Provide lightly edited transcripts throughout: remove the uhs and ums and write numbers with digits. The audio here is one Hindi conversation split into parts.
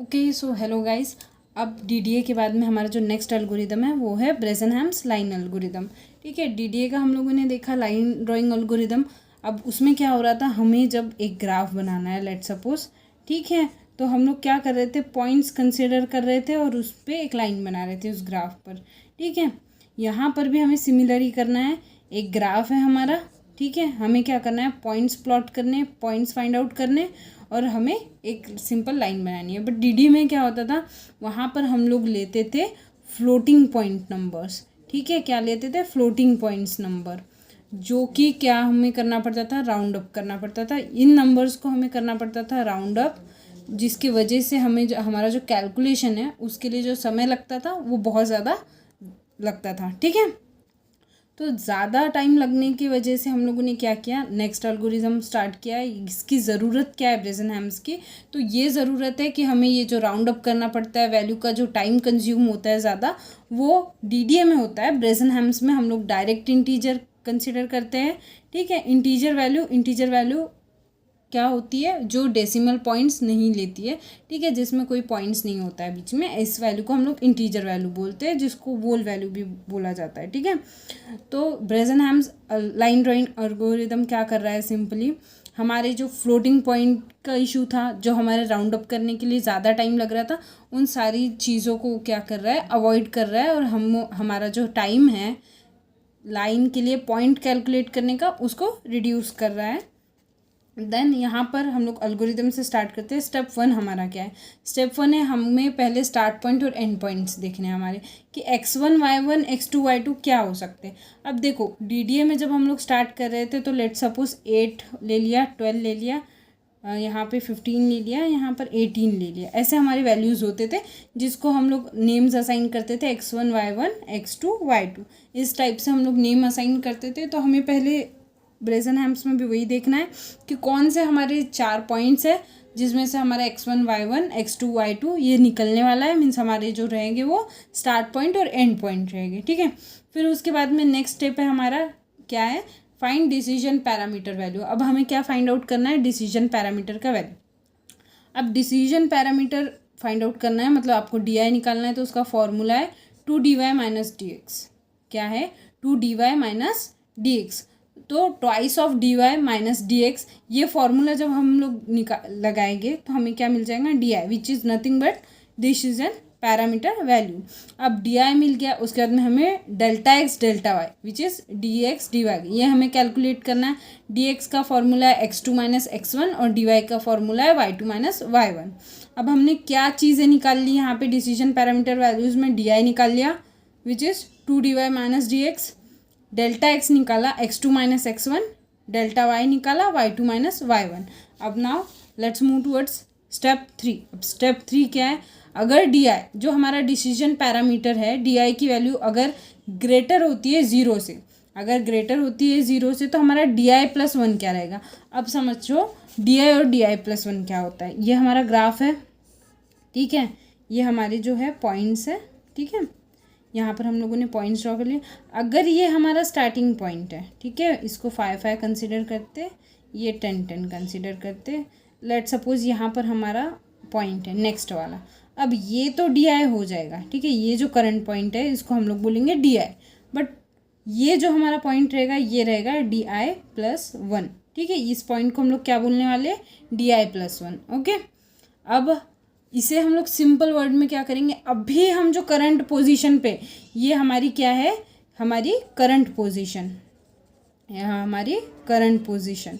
Okay so hello guys. अब डीडीए के बाद में हमारा जो नेक्स्ट एल्गोरिदम है वो है ब्रेजनहैम्स लाइन एल्गोरिदम। ठीक है, डीडीए का हम लोगों ने देखा लाइन ड्राइंग एल्गोरिदम। अब उसमें क्या हो रहा था, हमें जब एक ग्राफ बनाना है लेट सपोज, ठीक है, तो हम लोग क्या कर रहे थे, पॉइंट्स कंसिडर कर रहे थे और उस पर एक लाइन बना रहे थे उस ग्राफ पर। ठीक है, यहाँ पर भी हमें सिमिलर ही करना है। एक ग्राफ है हमारा, ठीक है, हमें क्या करना है, पॉइंट्स प्लॉट करने, पॉइंट्स फाइंड आउट करने और हमें एक सिंपल लाइन बनानी है। बट डीडी में क्या होता था, वहाँ पर हम लोग लेते थे फ्लोटिंग पॉइंट नंबर्स। ठीक है, क्या लेते थे, फ्लोटिंग पॉइंट्स नंबर, जो कि क्या हमें करना पड़ता था, राउंड अप करना पड़ता था। इन नंबर्स को हमें करना पड़ता था राउंड अप, जिसकी वजह से हमें जो हमारा जो कैलकुलेशन है उसके लिए जो समय लगता था वो बहुत ज़्यादा लगता था। ठीक है, तो ज़्यादा टाइम लगने की वजह से हम लोगों ने क्या किया, नेक्स्ट एल्गोरिज्म स्टार्ट किया है। इसकी ज़रूरत क्या है ब्रेजनहैम्स की, तो ये ज़रूरत है कि हमें ये जो राउंड अप करना पड़ता है, वैल्यू का जो टाइम कंज्यूम होता है ज़्यादा, वो डीडीए में होता है। ब्रेजनहैम्स में हम लोग डायरेक्ट इंटीजर कंसिडर करते हैं। ठीक है, इंटीजर वैल्यू क्या होती है, जो डेसिमल पॉइंट्स नहीं लेती है। ठीक है, जिसमें कोई पॉइंट्स नहीं होता है बीच में, इस वैल्यू को हम लोग इंटीजर वैल्यू बोलते हैं, जिसको वोल वैल्यू भी बोला जाता है। ठीक है, तो ब्रेजनहैम्स लाइन ड्राइंग एल्गोरिदम क्या कर रहा है, सिंपली हमारे जो फ्लोटिंग पॉइंट का इशू था, जो हमारे राउंड अप करने के लिए ज़्यादा टाइम लग रहा था, उन सारी चीज़ों को क्या कर रहा है, अवॉइड कर रहा है, और हमारा जो टाइम है लाइन के लिए पॉइंट कैलकुलेट करने का, उसको रिड्यूस कर रहा है। देन यहाँ पर हम लोग एल्गोरिदम से स्टार्ट करते हैं। स्टेप 1 हमारा क्या है, स्टेप 1 है हमें पहले स्टार्ट पॉइंट और एंड पॉइंट्स देखने हैं हमारे, कि x1 y1 x2 y2 क्या हो सकते हैं। अब देखो डीडीए में जब हम लोग स्टार्ट कर रहे थे तो लेट सपोज 8 ले लिया, 12 ले लिया, यहाँ पे 15 ले लिया, यहाँ पर 18 ले लिया, ऐसे हमारे वैल्यूज़ होते थे जिसको हम लोग नेम्स असाइन करते थे, x1 y1 x2 y2, इस टाइप से हम लोग नेम असाइन करते थे। तो हमें पहले ब्रेजनहैम्स में भी वही देखना है कि कौन से हमारे 4 पॉइंट्स है जिसमें से हमारा x1 y1 x2 y2 ये निकलने वाला है, मीन्स हमारे जो रहेंगे वो स्टार्ट पॉइंट और एंड पॉइंट रहेंगे। ठीक है, फिर उसके बाद में नेक्स्ट स्टेप है हमारा क्या है, फाइंड डिसीजन पैरामीटर वैल्यू। अब हमें क्या फाइंड आउट करना है, डिसीजन पैरामीटर का वैल्यू। अब डिसीजन पैरामीटर फाइंड आउट करना है, मतलब आपको डी आई निकालना है, तो उसका फॉर्मूला है 2dy माइनस डी एक्स। क्या है, 2dy माइनस डी एक्स, तो twice of D Y minus D X. ये फॉर्मूला जब हम लोग लगाएंगे तो हमें क्या मिल जाएगा, D I, which is nothing but decision parameter value. अब डी आई मिल गया, उसके बाद में हमें delta X delta Y which is D X D Y, ये हमें कैलकुलेट करना है। डी एक्स का फॉर्मूला है x2 माइनस x1 और डी वाई का फॉर्मूला है y2 माइनस y1। अब हमने क्या चीज़ें निकाल ली यहाँ पे डिसीजन पैरामीटर वैल्यूज़ में, डी आई निकाल लिया which is 2dy minus D x, delta x निकाला x2 minus x1, delta Y निकाला y2 माइनस y1। अब now let's move towards step 3। अब स्टेप 3 क्या है, अगर डी आई जो हमारा डिसीजन पैरामीटर है, डी आई की वैल्यू अगर ग्रेटर होती है 0 से, अगर ग्रेटर होती है 0 से, तो हमारा डी आई प्लस 1 क्या रहेगा। अब समझो डी आई और डी आई प्लस 1 क्या होता है। ये हमारा ग्राफ है, ठीक है, ये हमारे जो है पॉइंट्स है। ठीक है, यहाँ पर हम लोगों ने पॉइंट्स ड्रॉ कर लिए। अगर ये हमारा स्टार्टिंग पॉइंट है, ठीक है, इसको 5 कंसिडर करते, ये 10 कंसिडर करते। लेट सपोज यहाँ पर हमारा पॉइंट है नेक्स्ट वाला। अब ये तो डी आई हो जाएगा, ठीक है, ये जो करंट पॉइंट है इसको हम लोग बोलेंगे डी आई, बट ये जो हमारा पॉइंट रहेगा ये रहेगा डी आई प्लस 1। ठीक है, इस पॉइंट को हम लोग क्या बोलने वाले, डी आई प्लस 1। ओके, अब इसे हम लोग सिंपल वर्ड में क्या करेंगे, अभी हम जो करंट पोजीशन पे, ये हमारी क्या है, हमारी करंट पोजीशन, यहाँ हमारी करंट पोजीशन।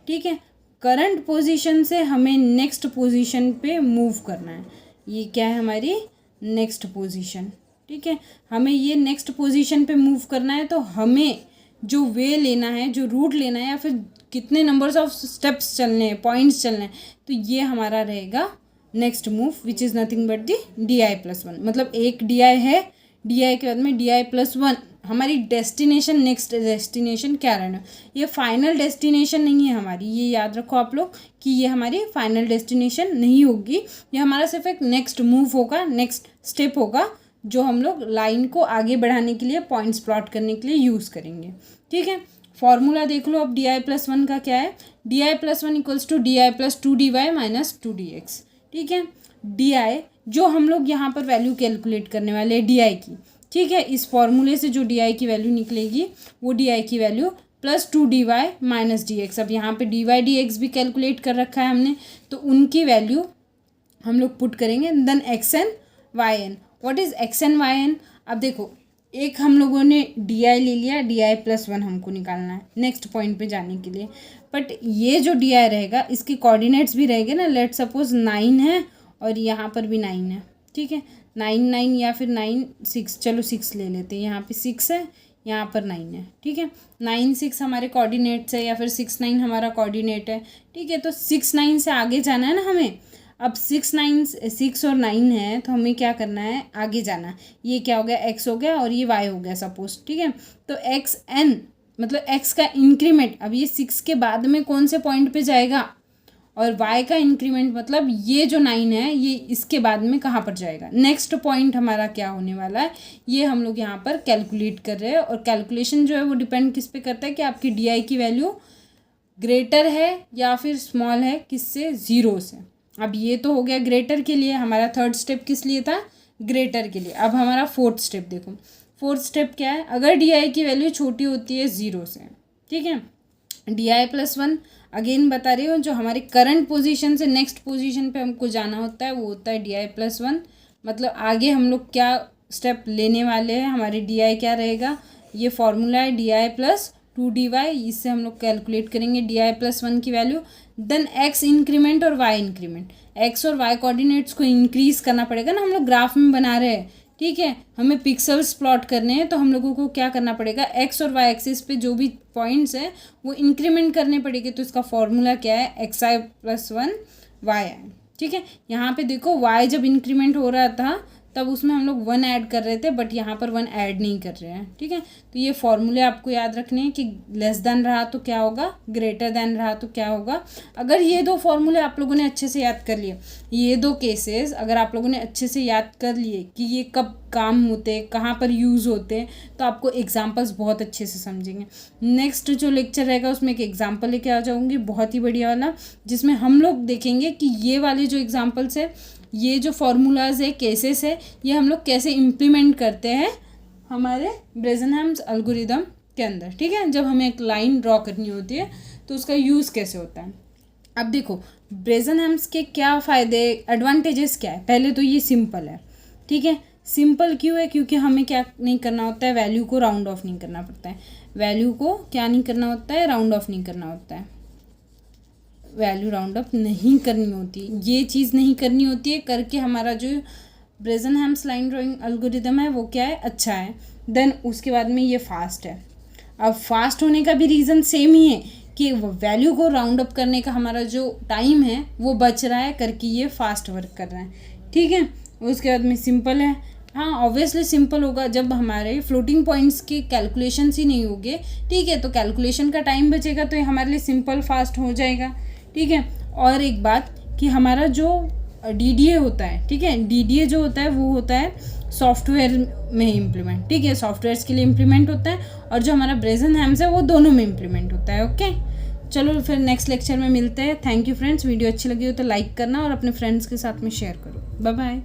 ठीक है, करंट पोजीशन से हमें नेक्स्ट पोजीशन पे मूव करना है। ये क्या है, हमारी नेक्स्ट पोजीशन। ठीक है, हमें ये नेक्स्ट पोजीशन पे मूव करना है, तो हमें जो वे लेना है, जो रूट लेना है, या फिर कितने नंबर्स ऑफ स्टेप्स चलने हैं, पॉइंट्स चलने हैं, तो ये हमारा रहेगा next move which is nothing but the D I plus 1। मतलब एक डी आई है, डी आई के बाद में डी आई प्लस 1, हमारी डेस्टिनेशन, नेक्स्ट डेस्टिनेशन क्या रहना, ये फाइनल डेस्टिनेशन नहीं है हमारी, ये याद रखो आप लोग कि ये हमारी फाइनल डेस्टिनेशन नहीं होगी, ये हमारा सिर्फ एक नेक्स्ट मूव होगा, नेक्स्ट स्टेप होगा, जो हम लोग लाइन को आगे बढ़ाने के लिए, पॉइंट्स प्लॉट करने के लिए यूज़ करेंगे। ठीक है, फॉर्मूला देख लो। अब डी आई प्लस 1 का क्या है, D I plus 1 equals to D I plus 2dy minus 2dx। ठीक है, DI जो हम लोग यहाँ पर वैल्यू कैलकुलेट करने वाले हैं DI की, ठीक है। इस फॉर्मूले से जो DI की वैल्यू निकलेगी वो DI की value plus 2dy minus dx। अब यहाँ पे dy dx भी कैलकुलेट कर रखा है हमने, तो उनकी वैल्यू हम लोग पुट करेंगे। Then xn yn। What is xn yn? अब देखो, एक हम लोगों ने dy ले लिया, dy प्लस 1 हमको निकालना है नेक्स्ट पॉइंट पे जाने के लिए। बट ये जो dy रहेगा इसके कोऑर्डिनेट्स भी रहेंगे ना। लेट सपोज 9 है और यहाँ पर भी 9 है, ठीक है। 9 9 या फिर 9 6, चलो 6 ले लेते हैं। यहाँ पे 6 है, यहाँ पर 9 है, ठीक है। 9 6 हमारे कोऑर्डिनेट्स है, या फिर 6 9 हमारा कोऑर्डिनेट है, ठीक है। तो 6 9 से आगे जाना है ना हमें। अब 6 और 9 है तो हमें क्या करना है, आगे जाना है। ये क्या हो गया, x हो गया और ये y हो गया सपोज, ठीक है। तो xn मतलब x का इंक्रीमेंट, अब ये 6 के बाद में कौन से पॉइंट पे जाएगा, और y का इंक्रीमेंट मतलब ये जो 9 है ये इसके बाद में कहाँ पर जाएगा। नेक्स्ट पॉइंट हमारा क्या होने वाला है, ये हम लोग यहाँ पर कैलकुलेट कर रहे हैं। और कैलकुलेशन जो है वो डिपेंड किस पे करता है कि आपकी डी की वैल्यू ग्रेटर है या फिर स्मॉल है, किससे, 0 से। अब ये तो हो गया ग्रेटर के लिए, हमारा थर्ड स्टेप किस लिए था, ग्रेटर के लिए। अब हमारा फोर्थ स्टेप देखो, फोर्थ स्टेप क्या है, अगर डी की वैल्यू छोटी होती है 0 से, ठीक है। डी प्लस 1 अगेन बता रही हूँ, जो हमारी करंट पोजीशन से नेक्स्ट पोजीशन पे हमको जाना होता है वो होता है डी प्लस 1। मतलब आगे हम लोग क्या स्टेप लेने वाले हैं, हमारी डी क्या रहेगा, ये फॉर्मूला है डी प्लस 2dy, इससे हम लोग कैलकुलेट करेंगे डी प्लस 1 की वैल्यू। देन x इंक्रीमेंट और y इंक्रीमेंट, x और y कोऑर्डिनेट्स को इंक्रीज करना पड़ेगा ना, हम लोग ग्राफ में बना रहे हैं, ठीक है। हमें पिक्सल्स प्लॉट करने हैं तो हम लोगों को क्या करना पड़ेगा, x और y एक्सिस पे जो भी पॉइंट्स है वो इंक्रीमेंट करने पड़ेंगे। तो इसका फॉर्मूला क्या है, xi प्लस 1 yi, ठीक है। यहाँ पे देखो y जब इंक्रीमेंट हो रहा था तब उसमें हम लोग 1 ऐड कर रहे थे, बट यहाँ पर 1 ऐड नहीं कर रहे हैं, ठीक है। तो ये फॉर्मूले आपको याद रखने हैं कि लेस देन रहा तो क्या होगा, ग्रेटर देन रहा तो क्या होगा। अगर ये दो फॉर्मूले आप लोगों ने अच्छे से याद कर लिए, ये दो केसेस अगर आप लोगों ने अच्छे से याद कर लिए कि ये कब काम होते, कहाँ पर यूज़ होते, तो आपको एग्जाम्पल्स बहुत अच्छे से समझेंगे। नेक्स्ट जो लेक्चर रहेगा उसमें एक एग्जाम्पल लेके आ जाऊँगी बहुत ही बढ़िया वाला, जिसमें हम लोग देखेंगे कि ये वाले जो एग्जाम्पल्स है, ये जो फार्मूलाज है, केसेस है, ये हम लोग कैसे इम्प्लीमेंट करते हैं हमारे ब्रेजनहैम्स एल्गोरिदम के अंदर, ठीक है। जब हमें एक लाइन ड्रॉ करनी होती है तो उसका यूज़ कैसे होता है। अब देखो ब्रेजनहैम्स के क्या फ़ायदे, एडवांटेजेस क्या है। पहले तो ये सिंपल है, ठीक है। सिंपल क्यों है, क्योंकि हमें क्या नहीं करना होता है, वैल्यू को राउंड ऑफ नहीं करना पड़ता है। वैल्यू को क्या नहीं करना होता है, राउंड ऑफ नहीं करना होता है। वैल्यू राउंड अप नहीं करनी होती, ये चीज़ नहीं करनी होती है, करके हमारा जो ब्रेजनहैम्स लाइन ड्राइंग एल्गोरिदम है वो क्या है, अच्छा है। देन उसके बाद में ये फास्ट है। अब फास्ट होने का भी रीज़न सेम ही है कि वैल्यू को राउंड अप करने का हमारा जो टाइम है वो बच रहा है, करके ये फास्ट वर्क कर रहा है, ठीक है। उसके बाद में सिंपल है, हाँ ऑब्वियसली सिंपल होगा जब हमारे फ्लोटिंग पॉइंट्स के कैलकुलेशंस ही नहीं होंगे, ठीक है। तो कैलकुलेशन का टाइम बचेगा तो ये हमारे लिए सिंपल फास्ट हो जाएगा, ठीक है। और एक बात कि हमारा जो DDA होता है, ठीक है, DDA जो होता है वो होता है सॉफ्टवेयर में इम्प्लीमेंट, ठीक है, सॉफ्टवेयर्स के लिए इम्प्लीमेंट होता है, और जो हमारा ब्रेजनहैम्स है वो दोनों में इम्प्लीमेंट होता है। ओके, चलो फिर नेक्स्ट लेक्चर में मिलते हैं। थैंक यू फ्रेंड्स, वीडियो अच्छी लगी हो तो लाइक करना और अपने फ्रेंड्स के साथ में शेयर करो। Bye bye.